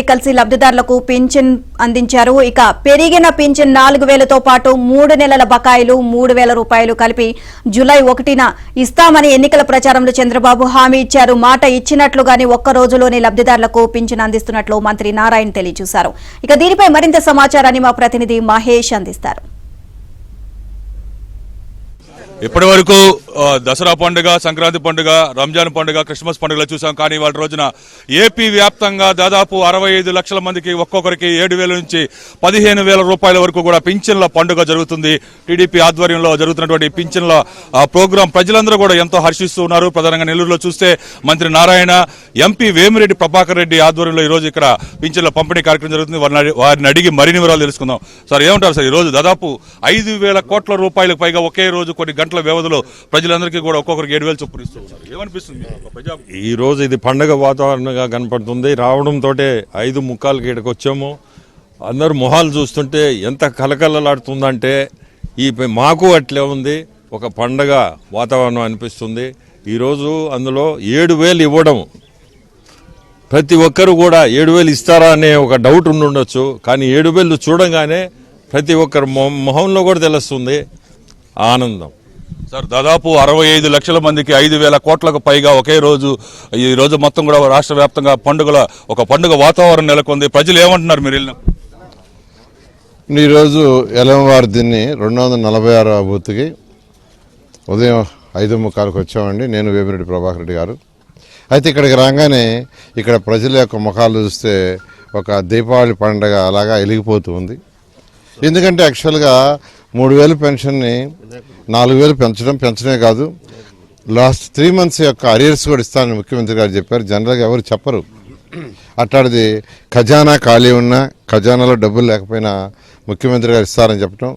కలిసి లబ్ధిదారులకు పింఛన్ అందించారు. ఇక పెరిగిన పింఛన్ 4000తో పాటు 3 నెలల బకాయిలు 3000 రూపాయలు కలిపి జూలై 1న ఇస్తామని ఎన్నికల ప్రచారంలో చంద్రబాబు హామీ ఇచ్చారు. మాట ఇచ్చినట్లుగానే ఒక్క రోజులోనే లబ్ధిదారులకు పింఛన్ అందిస్తున్నట్లు మంత్రి నారాయణ తెలియజేశారు. ఇక దీనిపై మరింత సమాచారాన్ని మా ప్రతినిధి మహేష్ అందిస్తారు. ఇప్పటి వరకు దసరా పండుగ, సంక్రాంతి పండుగ, రంజాన్ పండుగ, క్రిస్మస్ పండుగలు చూసాం. కానీ వాళ్ళ రోజున ఏపీ వ్యాప్తంగా దాదాపు 65 లక్షల మందికి ఒక్కొక్కరికి 7,000 నుంచి 15,000 రూపాయల వరకు కూడా పింఛన్ల పండుగ జరుగుతుంది. టీడీపీ ఆధ్వర్యంలో జరుగుతున్నటువంటి పింఛన్ల ప్రోగ్రాం ప్రజలందరూ కూడా ఎంతో హర్షిస్తూ ఉన్నారు. ప్రధానంగా నెల్లూరులో చూస్తే మంత్రి నారాయణ, ఎంపీ వేమిరెడ్డి ప్రభాకర్ రెడ్డి ఆధ్వర్యంలో ఈ రోజు ఇక్కడ పింఛన్ల పంపిణీ కార్యక్రమం జరుగుతుంది. వారిని అడిగి మరిన్ని వివరాలు తెలుసుకుందాం. సార్, ఏమంటారు సార్? ఈ రోజు దాదాపు 5,000 కోట్ల రూపాయలకు పైగా ఒకే రోజు కొన్ని గంటల వ్యవధిలో ప్రజలందరికీ కూడా ఒక్కొక్కరికి 7,000 చొప్పున ఇస్తూ ఉన్నారు. ఏమనిపిస్తుంది? ఈ రోజు ఇది పండగ వాతావరణంగా కనపడుతుంది. రావడంతో 5:45కి ఇక్కడికి వచ్చాము. అందరు మొహాలు చూస్తుంటే ఎంత కలకలలాడుతుందంటే మాకు అట్లే ఉంది. ఒక పండగ వాతావరణం అనిపిస్తుంది. ఈరోజు అందులో 7,000 ఇవ్వడం, ప్రతి ఒక్కరు కూడా 7,000 ఇస్తారా అనే ఒక డౌట్ ఉండొచ్చు. కానీ 7,000 చూడంగానే ప్రతి ఒక్కరు మొహంలో కూడా తెలుస్తుంది ఆనందం. సార్, దాదాపు 65 లక్షల మందికి 5,000 కోట్లకు పైగా ఒకే రోజు, ఈ రోజు మొత్తం కూడా రాష్ట్ర వ్యాప్తంగా ఒక పండుగ వాతావరణం నెలకొంది. ప్రజలు ఏమంటున్నారు మీరు వెళ్ళినప్పుడు? ఈరోజు ఎలంవారి దీన్ని 246వ బూత్కి ఉదయం 5:45కి వచ్చామండి. నేను వేమిరెడ్డి ప్రభాకర్ రెడ్డి గారు. అయితే ఇక్కడికి రాగానే ఇక్కడ ప్రజల యొక్క ముఖాలు చూస్తే ఒక దీపావళి పండుగ అలాగా వెలిగిపోతూ ఉంది. ఎందుకంటే యాక్చువల్గా 3,000 పెన్షన్ని 4,000 పెంచడమే కాదు, లాస్ట్ 3 months యొక్క అరియర్స్ కూడా ఇస్తానని ముఖ్యమంత్రి గారు చెప్పారు. జనరల్గా ఎవరు చెప్పరు. అట్లాంటిది ఖజానా ఖాళీ ఉన్నా, ఖజానాలో డబ్బులు లేకపోయినా ముఖ్యమంత్రి గారు ఇస్తారని చెప్పడం,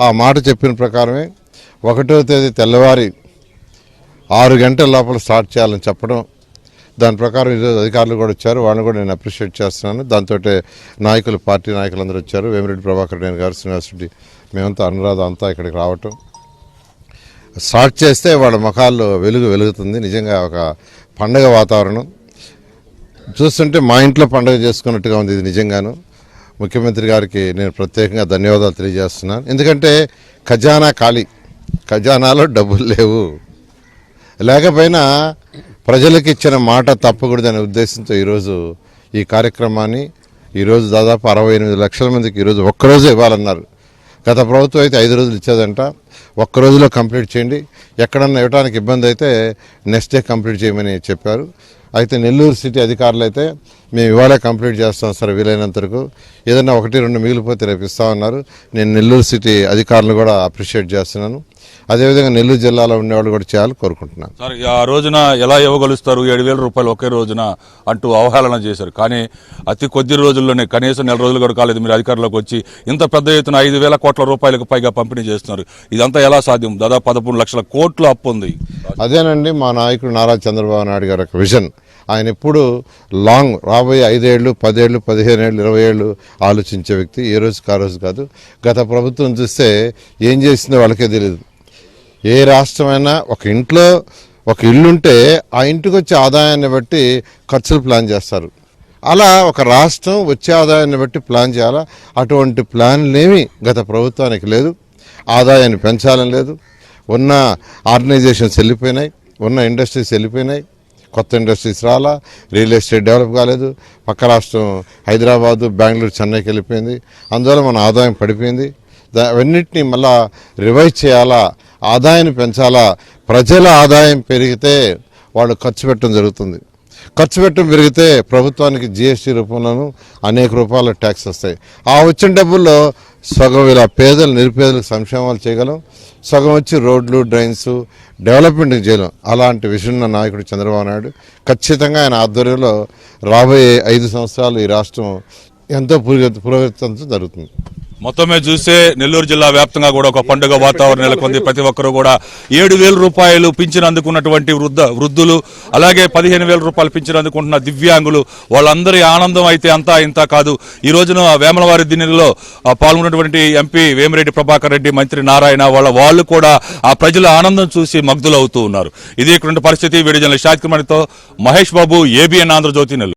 ఆ మాట చెప్పిన ప్రకారమే 1వ తేదీ తెల్లవారి 6 గంటల లోపల స్టార్ట్ చేయాలని చెప్పడం, దాని ప్రకారం ఈరోజు అధికారులు కూడా వచ్చారు. వాళ్ళని కూడా నేను అప్రిషియేట్ చేస్తున్నాను. దాంతో నాయకులు, పార్టీ నాయకులందరూ వచ్చారు. వేమిరెడ్డి ప్రభాకర్ రెడ్డి గారు, శ్రీనివాస్ రెడ్డి, మేమంతా, అనురాధ అంతా ఇక్కడికి రావటం స్టార్ట్ చేస్తే వాళ్ళ ముఖాల్లో వెలుగుతుంది. నిజంగా ఒక పండగ వాతావరణం చూస్తుంటే మా ఇంట్లో పండుగ చేసుకున్నట్టుగా ఉంది. ఇది నిజంగాను ముఖ్యమంత్రి గారికి నేను ప్రత్యేకంగా ధన్యవాదాలు తెలియజేస్తున్నాను. ఎందుకంటే ఖజానా ఖాళీ, ఖజానాలో డబ్బులు లేవు. లేకపోయినా ప్రజలకు ఇచ్చిన మాట తప్పకూడదనే ఉద్దేశంతో ఈరోజు ఈ కార్యక్రమాన్ని ఈరోజు దాదాపు 68 లక్షల మందికి ఈరోజు ఒక్కరోజు ఇవ్వాలన్నారు. గత ప్రభుత్వం అయితే 5 రోజులు ఇచ్చేదంట. ఒక్క రోజులో కంప్లీట్ చేయండి, ఎక్కడన్నా ఇవ్వడానికి ఇబ్బంది అయితే నెక్స్ట్ డే కంప్లీట్ చేయమని చెప్పారు. అయితే నెల్లూరు సిటీ అధికారులు అయితే మేము ఇవాళే కంప్లీట్ చేస్తాం సార్, వీలైనంత వరకు, ఏదైనా 1-2 మిగిలిపోతే రేపు ఇస్తామన్నారు. నేను నెల్లూరు సిటీ అధికారులను కూడా అప్రిషియేట్ చేస్తున్నాను. అదేవిధంగా నెల్లూరు జిల్లాలో ఉండేవాళ్ళు కూడా చేయాలని కోరుకుంటున్నాను. సార్, ఆ రోజున ఎలా ఇవ్వగలుస్తారు 7,000 రూపాయలు ఒకే రోజున అంటూ అవహేళన చేశారు. కానీ అతి కొద్ది రోజుల్లోనే, కనీసం 4 రోజులు కూడా కాలేదు మీరు అధికారులకు వచ్చి ఇంత పెద్ద ఎత్తున 5,000 కోట్ల రూపాయలకు పైగా పంపిణీ చేస్తున్నారు. ఇదంతా ఎలా సాధ్యం? దాదాపు 13 లక్షల కోట్ల అప్పు ఉంది. అదేనండి మా నాయకుడు నారా చంద్రబాబు నాయుడు గారి యొక్క విజన్. ఆయన ఎప్పుడు లాంగ్, రాబోయే 5 ఏళ్ళు, 10 ఏళ్ళు, 15 ఏళ్ళు, 20 ఏళ్ళు ఆలోచించే వ్యక్తి. ఏ రోజుకి ఆ రోజు కాదు. గత ప్రభుత్వం చూస్తే ఏం చేసిందో వాళ్ళకే తెలియదు. ఏ రాష్ట్రమైనా ఒక ఇంట్లో ఒక ఇల్లుంటే ఆ ఇంటికి వచ్చే ఆదాయాన్ని బట్టి ఖర్చులు ప్లాన్ చేస్తారు. అలా ఒక రాష్ట్రం వచ్చే ఆదాయాన్ని బట్టి ప్లాన్ చేయాలా. అటువంటి ప్లాన్లేమీ గత ప్రభుత్వానికి లేదు. ఆదాయాన్ని పెంచాలని లేదు. ఉన్న ఆర్గనైజేషన్స్ వెళ్ళిపోయినాయి, ఉన్న ఇండస్ట్రీస్ వెళ్ళిపోయినాయి, కొత్త ఇండస్ట్రీస్ రాలా, రియల్ ఎస్టేట్ డెవలప్ కాలేదు. పక్క రాష్ట్రం హైదరాబాదు, బెంగళూరు, చెన్నైకి వెళ్ళిపోయింది. అందువల్ల మన ఆదాయం పడిపోయింది. అవన్నిటినీ మళ్ళా రివైజ్ చేయాలా, ఆదాయాన్ని పెంచాలా. ప్రజల ఆదాయం పెరిగితే వాళ్ళు ఖర్చు పెట్టడం జరుగుతుంది. ఖర్చు పెట్టడం పెరిగితే ప్రభుత్వానికి జిఎస్టీ రూపంలోనూ అనేక రూపాయల ట్యాక్స్ వస్తాయి. ఆ వచ్చిన డబ్బుల్లో సగం ఇలా నిరుపేదలకు సంక్షేమాలు చేయగలం, సగం వచ్చి రోడ్లు, డ్రైన్స్, డెవలప్మెంట్కి చేయలేం. అలాంటి విజన్ నాయకుడు చంద్రబాబు నాయుడు. ఖచ్చితంగా ఆయన ఆధ్వర్యంలో రాబోయే 5 సంవత్సరాలు ఈ రాష్ట్రం ఎంతో పురోగతి జరుగుతుంది. మొత్తం మీద చూస్తే నెల్లూరు జిల్లా వ్యాప్తంగా కూడా ఒక పండుగ వాతావరణం నెలకొంది. ప్రతి ఒక్కరు కూడా 7,000 రూపాయలు పింఛను అందుకున్నటువంటి వృద్ధులు, అలాగే 15,000 రూపాయలు పింఛను అందుకుంటున్న దివ్యాంగులు, వాళ్ళందరి ఆనందం అయితే అంతా ఇంత కాదు. ఈ రోజున వేమలవారి దినిలో పాల్గొన్నటువంటి ఎంపీ వేమిరెడ్డి ప్రభాకర్ రెడ్డి, మంత్రి నారాయణ, వాళ్ళు కూడా ఆ ప్రజల ఆనందం చూసి మగ్ధులవుతూ ఉన్నారు. ఇది ఇక్కడ పరిస్థితి. వీడియో జర్నలిస్ట్ షాద్ కుమార్తో మహేష్ బాబు, ABN ఆంధ్రజ్యోతి, నెల్లూరు.